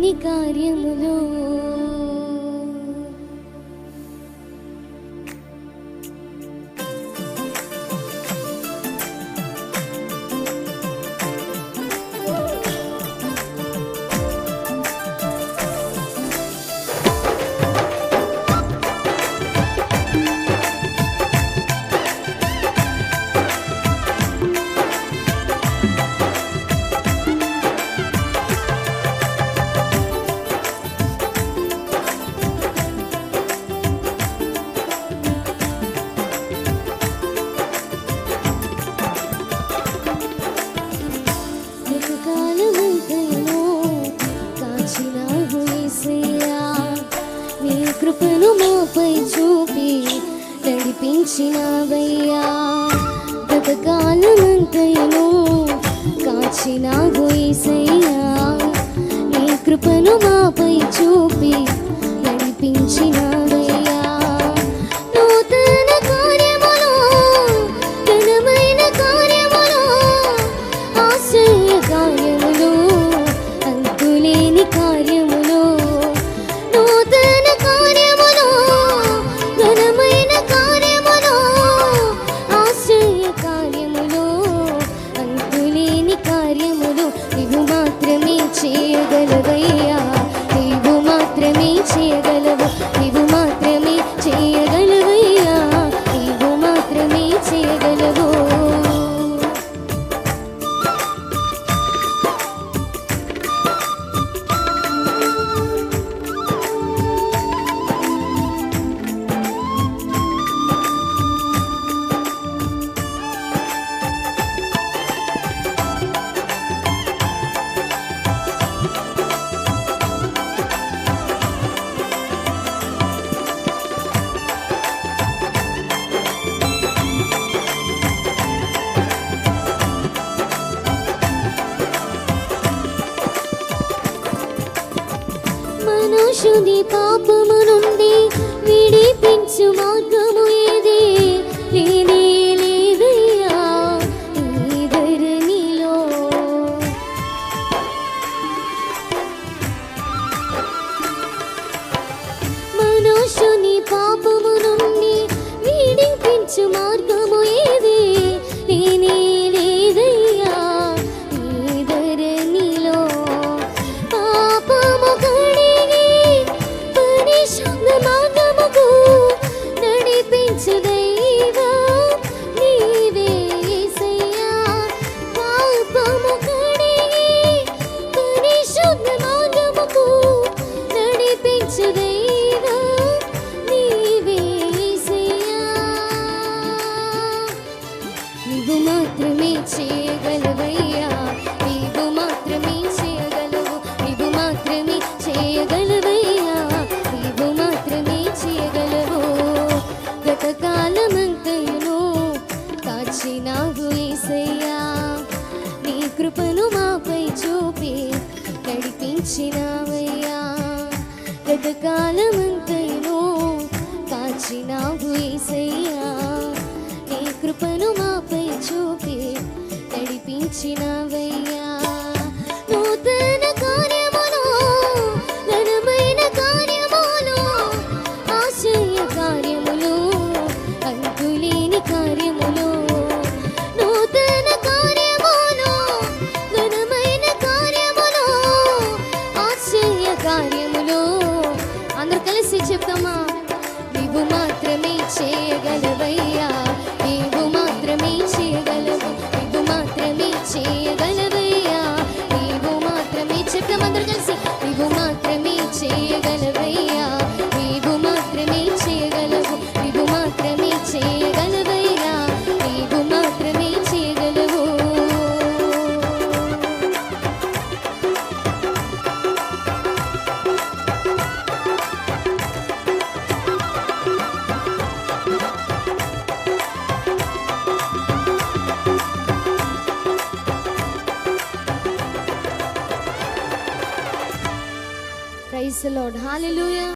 అంతులేని కార్యములు. కృపను మాపై చూపి నడిపించినావయ్యా. గతకాలమంతయును కాచినావు యేసయ్యా. నీ కృపను మాపై చూపి నడిపించినావయ్యా. నూతన కార్యములు, ఘనమైన కార్యములు, ఆశ్చర్య కార్యములు, అంతులేని కార్యములు, నూతన కార్యములు, ఘనమైన కార్యములు, ఆశ్చర్య కార్యములు, అంతులేని కార్యములు నీవు మాత్రమే చేయగలవయ్యా. నీవు మాత్రమే చేయగలవు, నీవు మాత్రమే చేయగలవయ్యా. నీవు మాత్రమే చేయగలవు. మనుషుని పాపము నుండి విడిపించు మార్గము ఏది లేనే లేదయ్యా ఈ ధరణిలో. మనుషుని పాపము నుండి విడిపించు మార్గము ఏది లేనే లేదయ్యా ఈ ధరణిలో. పాపము మార్గముకు నడిపించు దైవం నీవే యేసయ్యా. పాపము కడిగి పరిశుద్ధ మార్గముకు నడిపించు దైవం నీవే యేసయ్యా. నీవు మాత్రమే చేయగలవయ్యా. నీవు మాత్రమే చేయగలవు, నీవు మాత్రమే చేయగలవయ్యా. నీవు మాత్రమే చేయగలవు. గతకాలమంతయును కాచినావు యేసయ్యా. నీ కృపను మాపై చూపి నడిపించినావయ్యా. గతకాలమంతయును కాచినావు యేసయ్యా. నీ కృపను మాపై చూపి నడిపించినావయ్యా. నూతన కార్యములు, ఘనమైన కార్యములు, ఆశ్చర్య కార్యములు, అంతులేని కార్యములు, నూతన కార్యములు, ఘనమైన కార్యములు, ఆశ్చర్య కార్యములు. అందరూ కలిసి చెప్తామా? నీవు మాత్రమే చేయగలవయ్యా. నీవు మాత్రమే చేయగలవు, నీవు మాత్రమే చేయగలవయ్యా. నీవు మాత్రమే చెప్తాం అందరూ కలిసి. నీవు మాత్రమే చేయగలవయ్యా. నీవు మాత్రమే చేయగలవు, నీవు మాత్రమే చేయగలవయ్యా. నీవు మాత్రమే చేయగలవు. Praise the Lord. Hallelujah.